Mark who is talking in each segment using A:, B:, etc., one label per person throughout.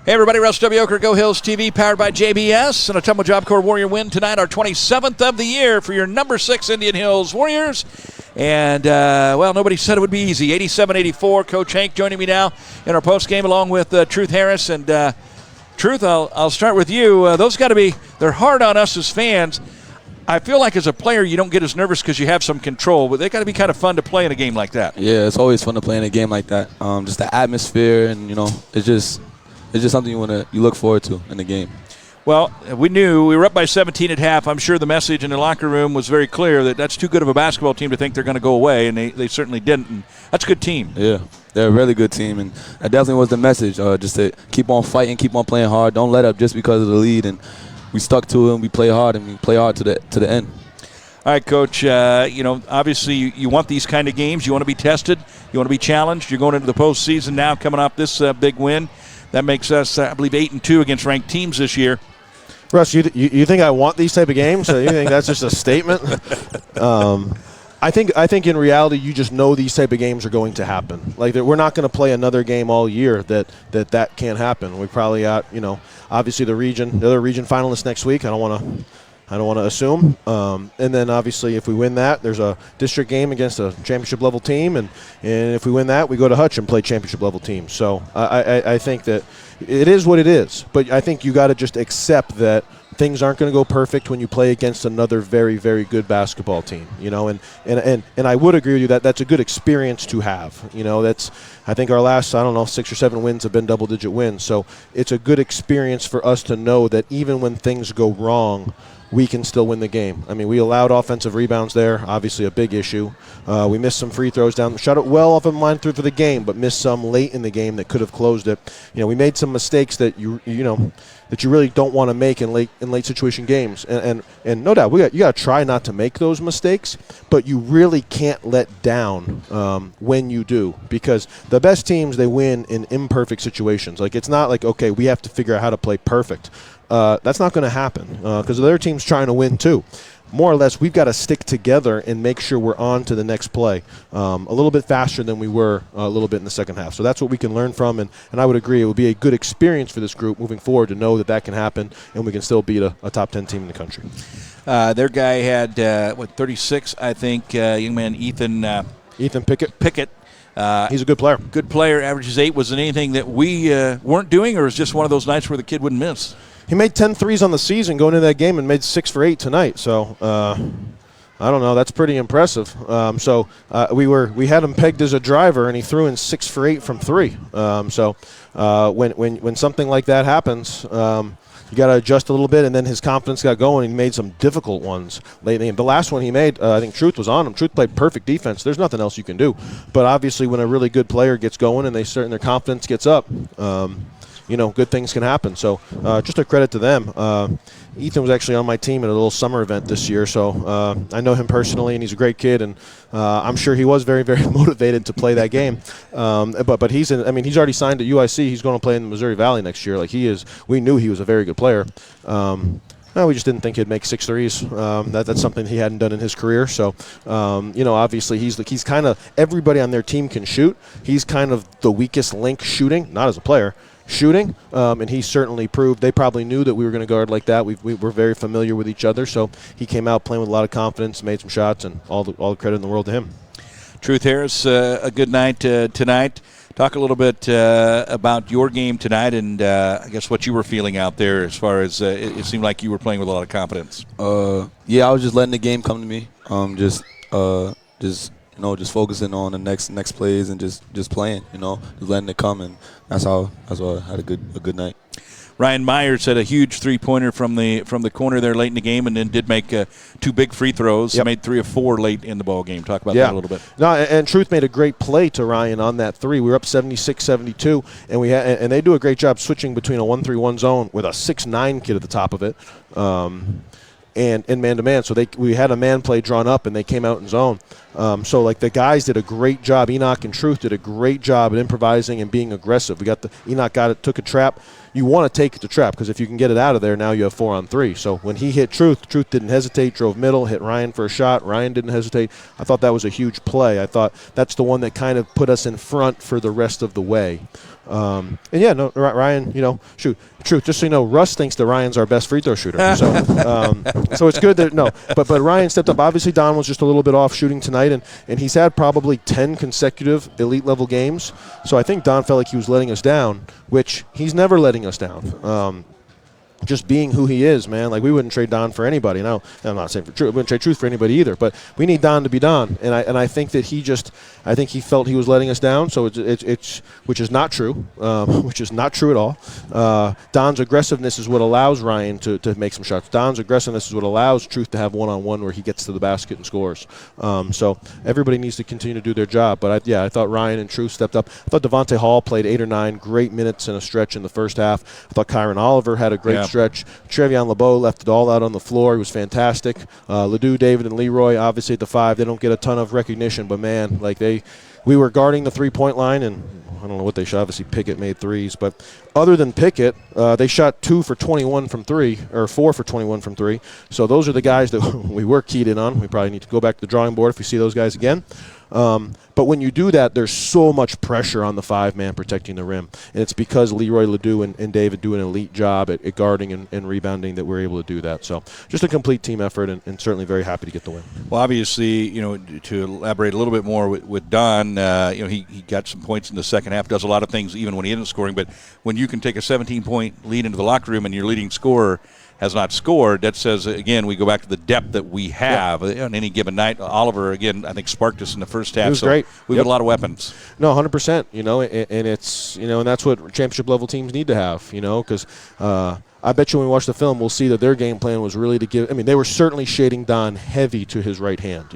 A: Hey everybody, Russ W. Oker, Go Hills TV, powered by JBS. And a Tumble Job Corps Warrior win tonight, our 27th of the year for your number 6 Indian Hills Warriors. And, well, nobody said it would be easy. 87-84, Coach Hank joining me now in our postgame along with Truth Harris. And, Truth, I'll start with you. Those got to be, they're hard on us as fans. I feel like as a player you don't get as nervous because you have some control, but they got to be kind of fun to play in a game like that.
B: Yeah, it's always fun to play in a game like that. Just the atmosphere and, it's just something you look forward to in the game.
A: Well, we knew we were up by 17 at half. I'm sure the message in the locker room was very clear that that's too good of a basketball team to think they're going to go away, and they certainly didn't. And that's a good team.
B: Yeah, they're a really good team, and that definitely was the message, just to keep on fighting, keep on playing hard. Don't let up just because of the lead, and we stuck to it, and we play hard, and we play hard to the end.
A: All right, Coach, obviously you want these kind of games. You want to be tested. You want to be challenged. You're going into the postseason now coming off this big win. That makes us, I believe, 8-2 against ranked teams this year.
C: Russ, you think I want these type of games? You think that's just a statement? I think in reality you just know these type of games are going to happen. Like we're not going to play another game all year that can't happen. We probably got obviously the other region finalists next week. I don't want to assume. And then obviously if we win that, there's a district game against a championship level team, and if we win that, we go to Hutch and play championship level teams. So I think that it is what it is. But I think you got to just accept that things aren't going to go perfect when you play against another very, very good basketball team. And I would agree with you that that's a good experience to have. I think our last 6 or 7 wins have been double-digit wins. So it's a good experience for us to know that even when things go wrong, we can still win the game. I mean, we allowed offensive rebounds there, obviously a big issue. We missed some free throws down. Shot it well off of the line through for the game, but missed some late in the game that could have closed it. We made some mistakes that you really don't want to make in late situation games. And no doubt, you got to try not to make those mistakes, but you really can't let down when you do, because the best teams, they win in imperfect situations. Like, it's not like, okay, we have to figure out how to play perfect. That's not going to happen because the other team's trying to win too. More or less, we've got to stick together and make sure we're on to the next play a little bit faster than we were a little bit in the second half. So that's what we can learn from, and I would agree it would be a good experience for this group moving forward to know that can happen and we can still beat a top 10 team in the country.
A: Their guy had, 36, I think, young man Ethan Pickett.
C: He's a good player.
A: Good player, averages 8. Was it anything that we weren't doing, or was it just one of those nights where the kid wouldn't miss?
C: He made 10 threes on the season going into that game and made 6 for 8 tonight. So I don't know. That's pretty impressive. We had him pegged as a driver, and he threw in 6 for 8 from 3. When something like that happens, you got to adjust a little bit, and then his confidence got going, and he made some difficult ones late in the game. The last one he made, I think Truth was on him. Truth played perfect defense. There's nothing else you can do. But obviously when a really good player gets going and their confidence gets up, good things can happen. So just a credit to them. Ethan was actually on my team at a little summer event this year, so I know him personally, and he's a great kid, and I'm sure he was very, very motivated to play that game. But he's he's already signed at UIC. He's going to play in the Missouri Valley next year. We knew he was a very good player. We just didn't think he'd make 6 threes. That's something he hadn't done in his career. So, obviously he's kind of, everybody on their team can shoot. He's kind of the weakest link shooting, not as a player, shooting, and he certainly proved. They probably knew that we were going to guard like that. We were very familiar with each other, so he came out playing with a lot of confidence, made some shots, and all the credit in the world to him.
A: Truth Harris, a good night tonight. Talk a little bit about your game tonight, and I guess what you were feeling out there as far as it seemed like you were playing with a lot of confidence.
B: I was just letting the game come to me. Just focusing on the next plays and just playing, just letting it come, and that's how I had a good night.
A: Ryan Myers had a huge three-pointer from the corner there late in the game, and then did make 2 big free throws.
C: Yep.
A: Made 3 of 4 late in the ball game. Talk about that a little bit.
C: No, and Truth made a great play to Ryan on that 3. We were up 76-72, and they do a great job switching between a 1-3-1 zone with a 6'9" kid at the top of it. And man-to-man. So we had a man play drawn up, and they came out in zone. So like the guys did a great job. Enoch and Truth did a great job at improvising and being aggressive. Enoch took a trap. You want to take the trap because if you can get it out of there, now you have 4-on-3. So when he hit Truth didn't hesitate, drove middle, hit Ryan for a shot. Ryan didn't hesitate. I thought that was a huge play. I thought that's the one that kind of put us in front for the rest of the way. Ryan, Truth, just so you know, Russ thinks that Ryan's our best free throw shooter. So it's good that, but Ryan stepped up. Obviously, Don was just a little bit off shooting tonight, and he's had probably 10 consecutive elite-level games. So I think Don felt like he was letting us down, which he's never letting us down. Just being who he is, man. Like, we wouldn't trade Don for anybody. Now, I'm not saying for Truth. We wouldn't trade Truth for anybody either. But we need Don to be Don. And I think that I think he felt he was letting us down. So it's which is not true. Which is not true at all. Don's aggressiveness is what allows Ryan to make some shots. Don's aggressiveness is what allows Truth to have one-on-one where he gets to the basket and scores. So everybody needs to continue to do their job. But I thought Ryan and Truth stepped up. I thought Devontae Hall played 8 or 9 great minutes in a stretch in the first half. I thought Kyron Oliver had a great stretch. Trevion LeBeau left it all out on the floor. He was fantastic. Ledoux, David, and Leroy, obviously at the 5, they don't get a ton of recognition, but man, we were guarding the 3-point line, and I don't know what they shot. Obviously, Pickett made threes, but other than Pickett, they shot 2 for 21 from 3, or 4 for 21 from 3. So those are the guys that we were keyed in on. We probably need to go back to the drawing board if we see those guys again. But when you do that, there's so much pressure on the 5-man protecting the rim. And it's because Leroy, Ledoux, and David do an elite job at guarding and rebounding that we're able to do that. So just a complete team effort, and certainly very happy to get the win.
A: Well, obviously, to elaborate a little bit more with Don, he got some points in the second half, does a lot of things even when he isn't scoring. But when you can take a 17-point lead into the locker room and your leading scorer has not scored, that says, again, we go back to the depth that we have on any given night. Oliver, again, I think sparked us in the first half.
C: It was great.
A: We've got a lot of weapons.
C: No, 100%, and it's, and that's what championship-level teams need to have, because I bet you when we watch the film, we'll see that their game plan was really to give – they were certainly shading Don heavy to his right hand.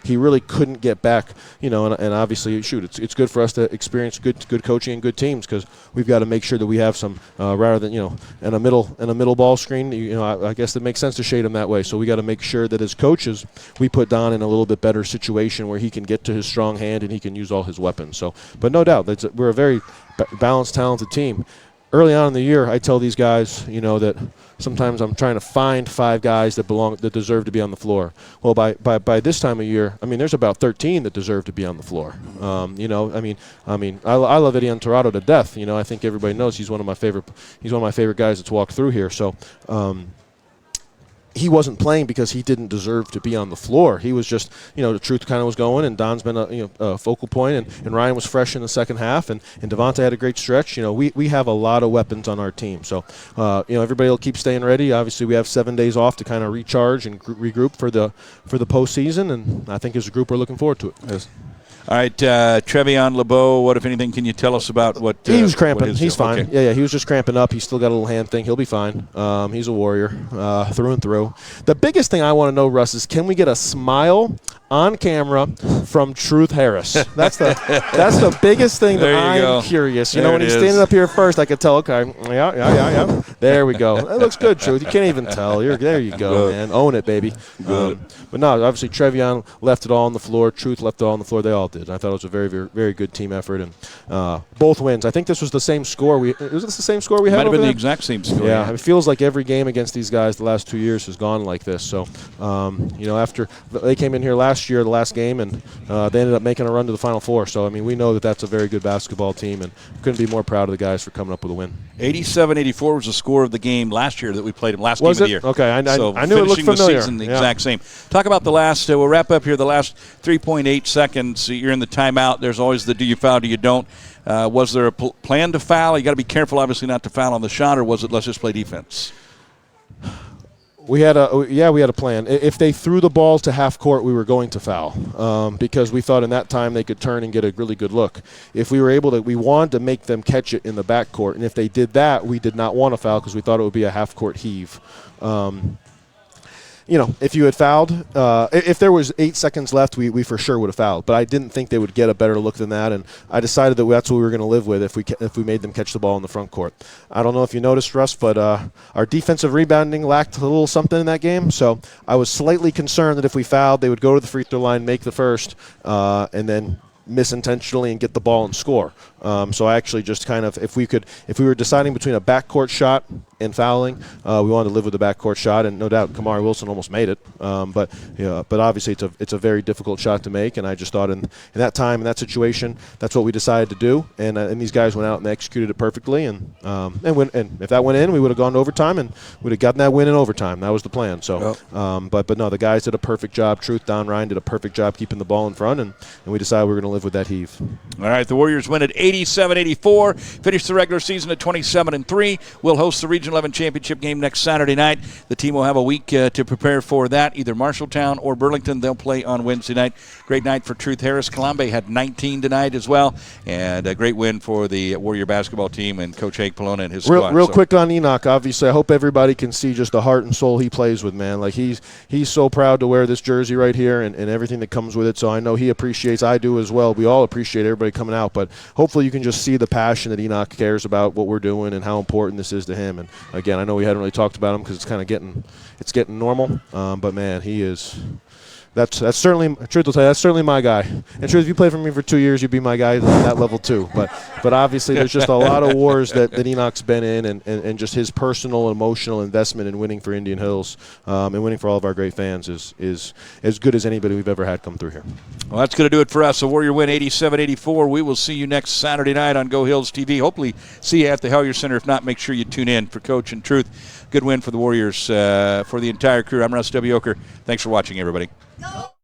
C: He really couldn't get back, and obviously, it's good for us to experience good coaching and good teams because we've got to make sure that we have some rather than, in a middle ball screen, I guess it makes sense to shade him that way. So we got to make sure that as coaches, we put Don in a little bit better situation where he can get to his strong hand and he can use all his weapons. So, but no doubt, we're a very balanced, talented team. Early on in the year, I tell these guys, that sometimes I'm trying to find 5 guys that deserve to be on the floor. Well, by this time of year, there's about 13 that deserve to be on the floor. I love Eddie Torado to death. I think everybody knows he's one of my favorite guys that's walked through here. So. He wasn't playing because he didn't deserve to be on the floor. He was just, the truth kind of was going, and Don's been a focal point, and Ryan was fresh in the second half, and Devontae had a great stretch. We have a lot of weapons on our team. So, everybody will keep staying ready. Obviously, we have 7 days off to kind of recharge and regroup for the postseason, and I think as a group we're looking forward to it.
B: Yes.
A: All right, Trevion LeBeau, what, if anything, can you tell us about what
C: he was cramping. He's fine.
A: Okay.
C: Yeah, he was just cramping up. He's still got a little hand thing. He'll be fine. He's a warrior through and through. The biggest thing I want to know, Russ, is can we get a smile on camera from Truth Harris? That's the biggest thing that I'm curious. When he's standing up here first, I could tell, okay, yeah. There we go. That looks good, Truth. You can't even tell. There you go, man. Own it, baby. But no, obviously Trevion left it all on the floor. Truth left it all on the floor. They all did. I thought it was a very, very, very good team effort, and both wins. I think this was the same score. Was this the same score we had?
A: Might have been
C: the
A: exact same score.
C: Yeah, it feels like every game against these guys the last 2 years has gone like this. So, after they came in here last year, the last game, and they ended up making a run to the Final Four. So, we know that that's a very good basketball team, and couldn't be more proud of the guys for coming up with a win.
A: 87-84 was the score of the game last year that we played in last game of the year.
C: Okay, I knew it looked familiar.
A: Finishing the season the exact same. Talk about the last. We'll wrap up here. The last 3.8 seconds. You're in the timeout. There's always the do you foul, do you don't. Was there a plan to foul? You got to be careful, obviously, not to foul on the shot, or was it let's just play defense?
C: We had a plan. If they threw the ball to half court, we were going to foul because we thought in that time they could turn and get a really good look. If we were able to, we wanted to make them catch it in the backcourt, and if they did that, we did not want to foul because we thought it would be a half court heave. if you had fouled, if there was 8 seconds left, we for sure would have fouled. But I didn't think they would get a better look than that, and I decided that that's what we were going to live with if we made them catch the ball in the front court. I don't know if you noticed, Russ, but our defensive rebounding lacked a little something in that game. So I was slightly concerned that if we fouled, they would go to the free throw line, make the first, and then miss intentionally and get the ball and score. So I actually just kind of, if we were deciding between a backcourt shot and fouling, we wanted to live with the backcourt shot, and no doubt Kamari Wilson almost made it. But obviously it's a very difficult shot to make, and I just thought in that time, in that situation, that's what we decided to do, and these guys went out and they executed it perfectly, and if that went in, we would have gone to overtime and would have gotten that win in overtime. That was the plan. So, but no, the guys did a perfect job. Truth, Don Ryan did a perfect job keeping the ball in front, and we decided we were going to live with that heave.
A: All right, the Warriors win at 87-84, finish the regular season at 27-3. We'll host the Region 11 championship game next Saturday night. The team will have a week to prepare for that, either Marshalltown or Burlington. They'll play on Wednesday night. Great night for Truth Harris. Colombe had 19 tonight as well, and a great win for the Warrior basketball team and Coach Hank Plona and his squad.
C: Real quick on Enoch, obviously, I hope everybody can see just the heart and soul he plays with, man. Like he's so proud to wear this jersey right here and everything that comes with it, so I know he appreciates, I do as well. We all appreciate everybody coming out, but hopefully you can just see the passion that Enoch cares about what we're doing and how important this is to him. And again, I know we hadn't really talked about him because it's kind of getting normal, but man, he is. That's certainly, truth will tell you, that's certainly my guy. And truth, if you played for me for 2 years, you'd be my guy at that level too. But obviously, there's just a lot of wars that Enoch's been in, and just his personal, emotional investment in winning for Indian Hills and winning for all of our great fans is as good as anybody we've ever had come through here.
A: Well, that's going to do it for us. A Warrior win 87-84. We will see you next Saturday night on Go Hills TV. Hopefully see you at the Hellier Center. If not, make sure you tune in for Coach and Truth. Good win for the Warriors, for the entire crew. I'm Russ W. Oker. Thanks for watching, everybody.
D: No.